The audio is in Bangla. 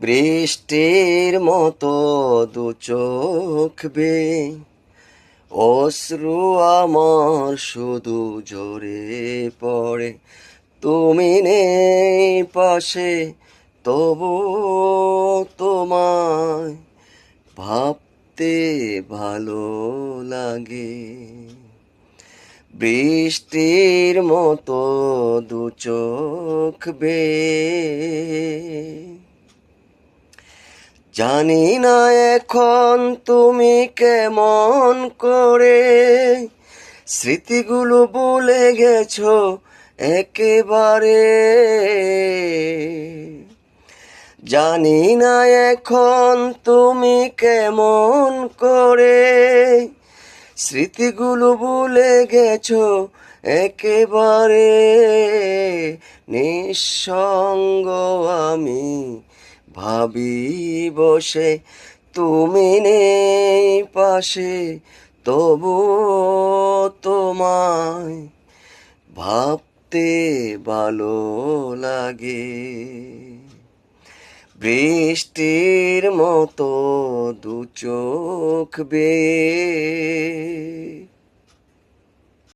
বৃষ্টির মতো দু চোখ বেয়ে অশ্রু আমার শুধু ঝরে পড়ে। তুমি নেই পাশে, তবু তোমায় ভাবতে ভালো লাগে। বৃষ্টির মতো দু চোখ বেয়ে জানি না এখন তুমি কেমন করে স্মৃতিগুলো ভুলে গেছো একেবারে। জানি না এখন তুমি কেমন করে স্মৃতিগুলো ভুলে গেছো একেবারে। নিঃসঙ্গ আমি ভাবি বসে, তুমি নেই পাশে, তবু তোমায় ভাবতে ভালো লাগে। বৃষ্টির মতো দু চোখ বেয়ে